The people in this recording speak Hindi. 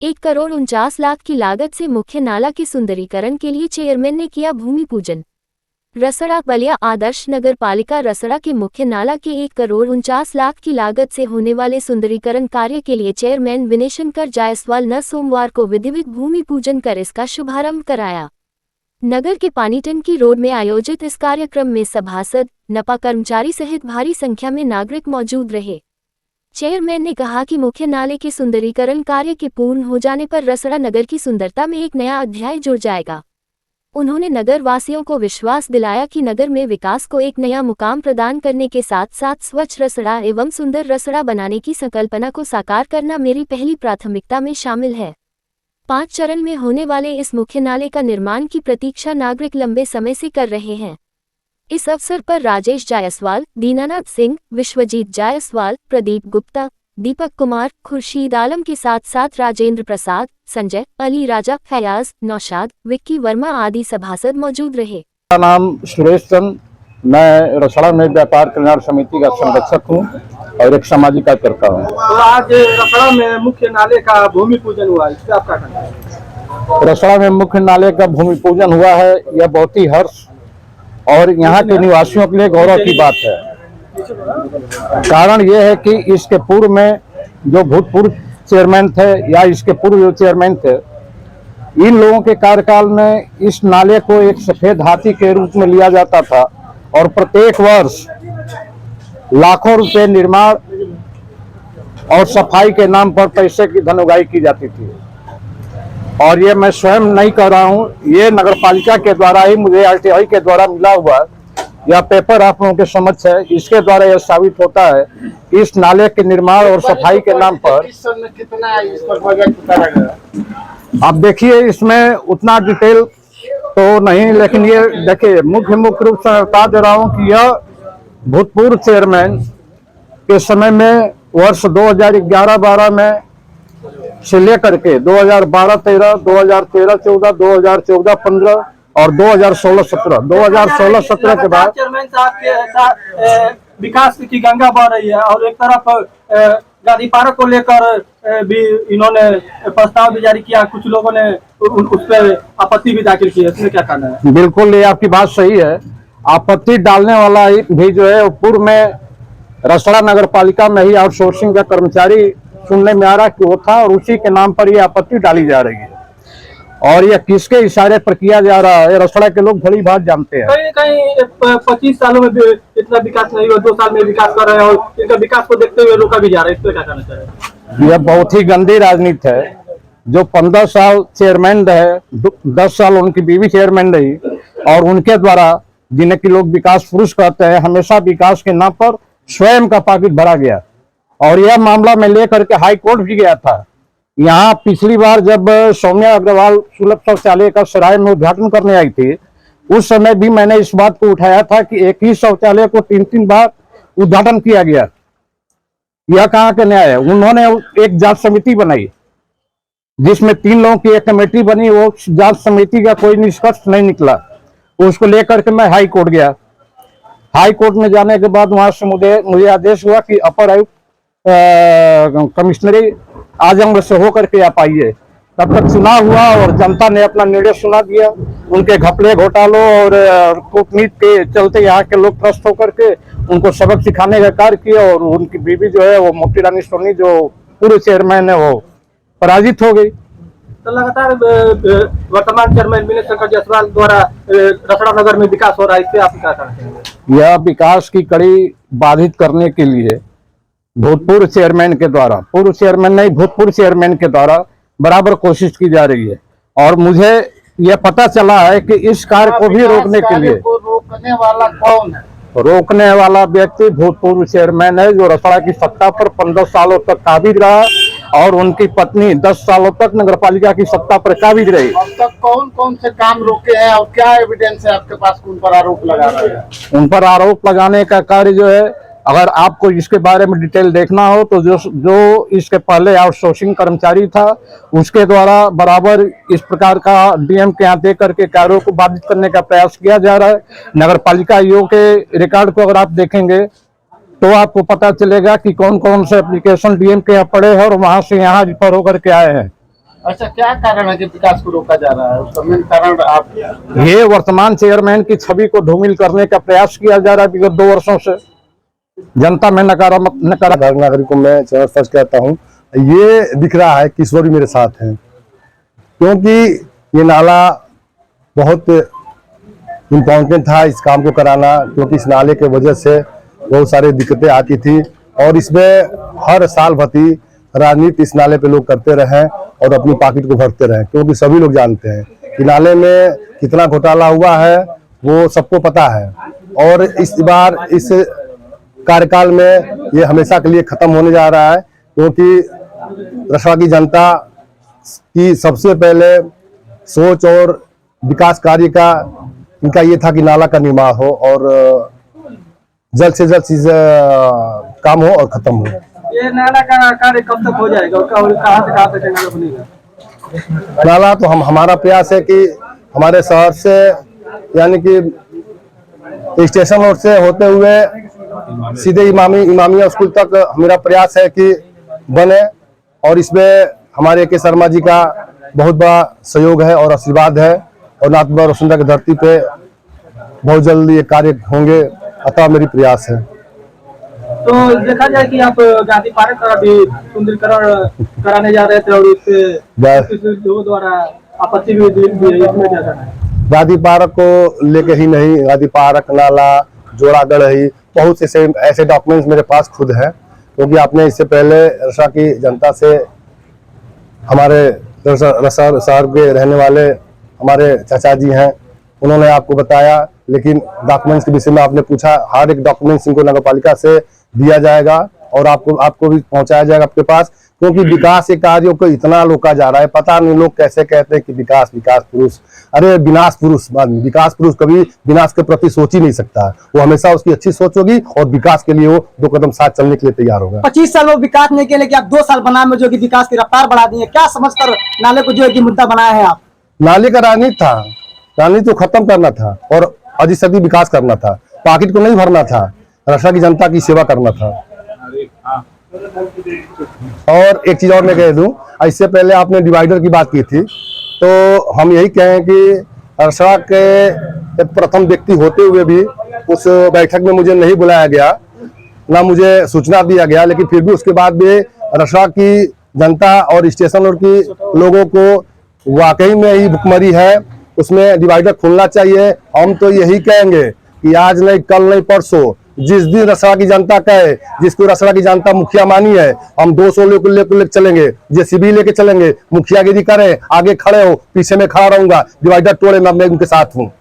1,49 लाख की लागत से मुख्य नाला के सुंदरीकरण के लिए चेयरमैन ने किया भूमि पूजन। रसड़ा बलिया आदर्श नगर पालिका रसड़ा के मुख्य नाला के 1,49 लाख की लागत से होने वाले सुंदरीकरण कार्य के लिए चेयरमैन विनेशंकर जायसवाल ने सोमवार को विधिवत भूमि पूजन कर इसका शुभारंभ कराया। नगर के पानी टंकी रोड में आयोजित इस कार्यक्रम में सभासद, नपा कर्मचारी सहित भारी संख्या में नागरिक मौजूद रहे। चेयरमैन ने कहा कि मुख्य नाले के सुंदरीकरण कार्य के पूर्ण हो जाने पर रसड़ा नगर की सुंदरता में एक नया अध्याय जुड़ जाएगा। उन्होंने नगर वासियों को विश्वास दिलाया कि नगर में विकास को एक नया मुकाम प्रदान करने के साथ साथ स्वच्छ रसड़ा एवं सुंदर रसड़ा बनाने की संकल्पना को साकार करना मेरी पहली प्राथमिकता में शामिल है। 5 चरण में होने वाले इस मुख्य नाले का निर्माण की प्रतीक्षा नागरिक लंबे समय से कर रहे हैं। इस अवसर पर राजेश जायसवाल, दीनानाथ सिंह, विश्वजीत जायसवाल, प्रदीप गुप्ता, दीपक कुमार, खुर्शीद आलम के साथ साथ राजेंद्र प्रसाद, संजय, अली राजा, फयाज, नौशाद, विक्की वर्मा आदि सभासद मौजूद रहे। मेरा नाम सुरेश चंद, मैं रसड़ा में व्यापार कल्याण समिति का संरक्षक हूँ और एक सामाजिक कार्यकर्ता हूँ। तो आज रसड़ा में मुख्य नाले का भूमि पूजन हुआ, इससे आपका कहना है? रसड़ा में मुख्य नाले का भूमि पूजन हुआ है, यह बहुत ही हर्ष और यहाँ के निवासियों के लिए गौरव की बात है। कारण यह है कि इसके पूर्व में जो भूतपूर्व चेयरमैन थे या इसके पूर्व जो चेयरमैन थे, इन लोगों के कार्यकाल में इस नाले को एक सफेद हाथी के रूप में लिया जाता था और प्रत्येक वर्ष लाखों रुपए निर्माण और सफाई के नाम पर पैसे की धन की जाती थी। और ये मैं स्वयं नहीं कर रहा हूँ, ये नगर पालिका के द्वारा ही मुझे RTI के द्वारा मिला हुआ यह पेपर आप लोगों के समक्ष है। इसके द्वारा यह साबित होता है कि इस नाले के निर्माण और सफाई के नाम पर कितना इस पर बजट पता लगेगा? आप देखिए, इसमें उतना डिटेल तो नहीं, लेकिन ये देखिए मुख्य रूप से बता दे रहा हूँ कि यह भूतपूर्व चेयरमैन के समय में वर्ष 2011-12 में से लेकर के 2012-13, 2013-14, 2014-15 और 2016-17 2016-17 के बाद चेयरमैन साहब के विकास की गंगा बह रही है और एक तरफ गाड़ी पार्क को लेकर भी इन्होंने प्रस्ताव भी जारी किया, कुछ लोगों ने उस पर आपत्ति भी दाखिल की है, इसमें क्या कहना है? बिल्कुल, ये आपकी बात सही है। आपत्ति डालने वाला भी जो है पूर्व में रसड़ा नगर पालिका में ही आउटसोर्सिंग का कर्मचारी सुनने में आ रहा कि वो था और उसी के नाम पर यह आपत्ति डाली जा रही है। और यह किसके इशारे पर किया जा रहा है, रसड़ा के लोग भली बात जानते हैं। कहीं 25 सालों में इतना विकास नहीं हुआ, 2 साल में विकास कर रहे हैं और इनका विकास को देखते हुए रोका भी जा रहा है, इस पर क्या कहना चाहिए? यह बहुत ही गंदी राजनीति है। जो 15 साल चेयरमैन रहे, 10 साल उनकी बीवी चेयरमैन रही और उनके द्वारा जिन्हें कि लोग विकास पुरुष कहते हैं, हमेशा विकास के नाम पर स्वयं का पॉकेट भरा गया। और यह मामला मैं लेकर के हाई कोर्ट भी गया था। यहाँ पिछली बार जब सौम्या अग्रवाल सुलभ शौचालय का सराय में उद्घाटन करने आई थी, उस समय भी मैंने इस बात को उठाया था कि एक ही शौचालय को 3-3 बार उद्घाटन किया गया। यह कहाँ का न्याय है? उन्होंने एक जांच समिति बनाई जिसमें 3 लोगों की एक कमेटी बनी, वो जांच समिति का कोई निष्कर्ष नहीं निकला। उसको लेकर के मैं हाई कोर्ट गया। हाई कोर्ट में जाने के बाद वहां से मुझे आदेश हुआ कि अपर आयुक्त कमिश्नरी आजमगढ़ से होकर के आप आइए। तब तक चुनाव हुआ और जनता ने अपना निर्णय सुना दिया। उनके घपले घोटालों और कूटनीति के चलते यहाँ के लोग त्रस्त होकर के उनको सबक सिखाने का कार्य किया और उनकी बीवी जो है वो मोती रानी सोनी, जो पूर्व चेयरमैन है, वो पराजित हो गई। तो लगातार वर्तमान चेयरमैन विनेशंकर जायसवाल द्वारा रसड़ा नगर में विकास हो रहा है, इससे आप क्या कहते हैं? यह विकास की कड़ी बाधित करने के लिए भूतपूर्व चेयरमैन के द्वारा, पूर्व चेयरमैन नहीं, भूतपूर्व चेयरमैन के द्वारा बराबर कोशिश की जा रही है। और मुझे यह पता चला है कि इस कार्य को भी रोकने के लिए रोकने वाला कौन है? रोकने वाला व्यक्ति भूतपूर्व चेयरमैन है, जो रसड़ा की सत्ता पर 15 सालों तक काबिज रहा और उनकी पत्नी 10 सालों तक नगर पालिका की सत्ता पर काबिज रही। अब तक कौन कौन से काम रोके हैं और क्या एविडेंस है आपके पास उन पर आरोप लगा रहे हैं? उन पर आरोप लगाने का कार्य जो है, अगर आपको इसके बारे में डिटेल देखना हो तो जो इसके पहले आउटसोर्सिंग कर्मचारी था उसके द्वारा बराबर इस प्रकार का DM के यहाँ दे करके कार्यों को बाधित करने का प्रयास किया जा रहा है। नगर पालिका आयोग के रिकॉर्ड को अगर आप देखेंगे तो आपको पता चलेगा कि कौन कौन से एप्लीकेशन DM के यहाँ पड़े हैं और वहां से यहाँ रिफर होकर के आए हैं। अच्छा, क्या कारण है कि विकास को रोका जा रहा है? उसका मेन कारण आप ये वर्तमान चेयरमैन की छवि को धूमिल करने का प्रयास किया जा रहा है विगत 2 वर्षों से। जनता में नकारात्मक नागरिक को मैं चैनल फर्स्ट कहता हूँ। ये दिख रहा है कि ईश्वर भी मेरे साथ हैं, क्योंकि ये नाला बहुत इम्पोर्टेंट था इस काम को कराना, क्योंकि इस नाले के वजह से बहुत सारी दिक्कतें आती थी और इसमें हर साल भती राजनीति इस नाले पे लोग करते रहे और अपनी पॉकेट को भरते रहे, क्योंकि सभी लोग जानते हैं कि नाले में कितना घोटाला हुआ है वो सबको पता है। और इस बार इस कार्यकाल में ये हमेशा के लिए खत्म होने जा रहा है, क्योंकि रसड़ा की जनता की सबसे पहले सोच और विकास कार्य का इनका ये था कि नाला का निर्माण हो और जल्द से जल्द चीज काम हो और खत्म हो। ये नाला का कार्य कब तक हो जाएगा और कहाँ से कहाँ तक नाला बनेगा? नाला तो हमारा प्रयास है कि हमारे शहर से यानी कि स्टेशन रोड से होते हुए सीधे इमामिया स्कूल तक मेरा प्रयास है कि बने, और इसमें हमारे के शर्मा जी का बहुत बड़ा सहयोग है और आशीर्वाद है, और नाथ बाबा रोशनदास की धरती पे बहुत जल्दी ये कार्य होंगे, अतः मेरी प्रयास है। तो देखा जाए कि आप गांधी पार्क का भी सुंदरीकरण कराने जा रहे थे और इससे लोगों द्वारा आपत्ति भी है, इसमें क्या करना है? गांधी पार्क को लेके ही नहीं, गांधी पार्क, नाला, जोड़ागढ़ ही बहुत से ऐसे डॉक्यूमेंट्स मेरे पास खुद है, क्योंकि आपने इससे पहले रसड़ा की जनता से, हमारे रसड़ा शहर के रहने वाले हमारे चाचा जी हैं, उन्होंने आपको बताया, लेकिन डॉक्यूमेंट्स के विषय में आपने पूछा, हर एक डॉक्यूमेंट्स इनको नगर पालिका से दिया जाएगा और आपको भी पहुंचाया जाएगा आपके पास, क्योंकि विकास के कार्यों को इतना रोका जा रहा है। पता नहीं लोग कैसे कहते हैं कि विकास पुरुष, अरे विनाश पुरुष आदमी, विकास पुरुष कभी विनाश के प्रति सोच ही नहीं सकता है। वो हमेशा उसकी अच्छी सोच होगी और विकास के लिए वो 2 कदम साथ चलने के लिए तैयार होगा। 25 साल वो विकास नहीं किया, लेकिन आप 2 साल बनाने में जो कि विकास की रफ्तार बढ़ा दी है, क्या समझकर नाले को जो है कि मुद्दा बनाया है आप? नाले का राजनीति था, राजनीति को खत्म करना था और अधिक से अधिक विकास करना था, पॉकेट को नहीं भरना था, रसड़ा की जनता की सेवा करना था। और एक चीज और मैं कह दूं, इससे पहले आपने डिवाइडर की बात की थी, तो हम यही कहें कि रसड़ा के प्रथम व्यक्ति होते हुए भी उस बैठक में मुझे नहीं बुलाया गया, ना मुझे सूचना दिया गया, लेकिन फिर भी उसके बाद भी रसड़ा की जनता और स्टेशन रोड की लोगों को वाकई में ही भुखमरी है, उसमें डिवाइडर खुलना चाहिए। हम तो यही कहेंगे कि आज नहीं, कल नहीं, परसों, जिस दिन रसड़ा की जनता कहे, जिसको रसड़ा की जनता मुखिया मानी है, हम 200 लोग लेकर चलेंगे, जेसीबी लेके चलेंगे, मुखियागिरी करें, आगे खड़े हो, पीछे में खड़ा रहूंगा, डिवाइडर तोड़े मैं उनके साथ हूँ।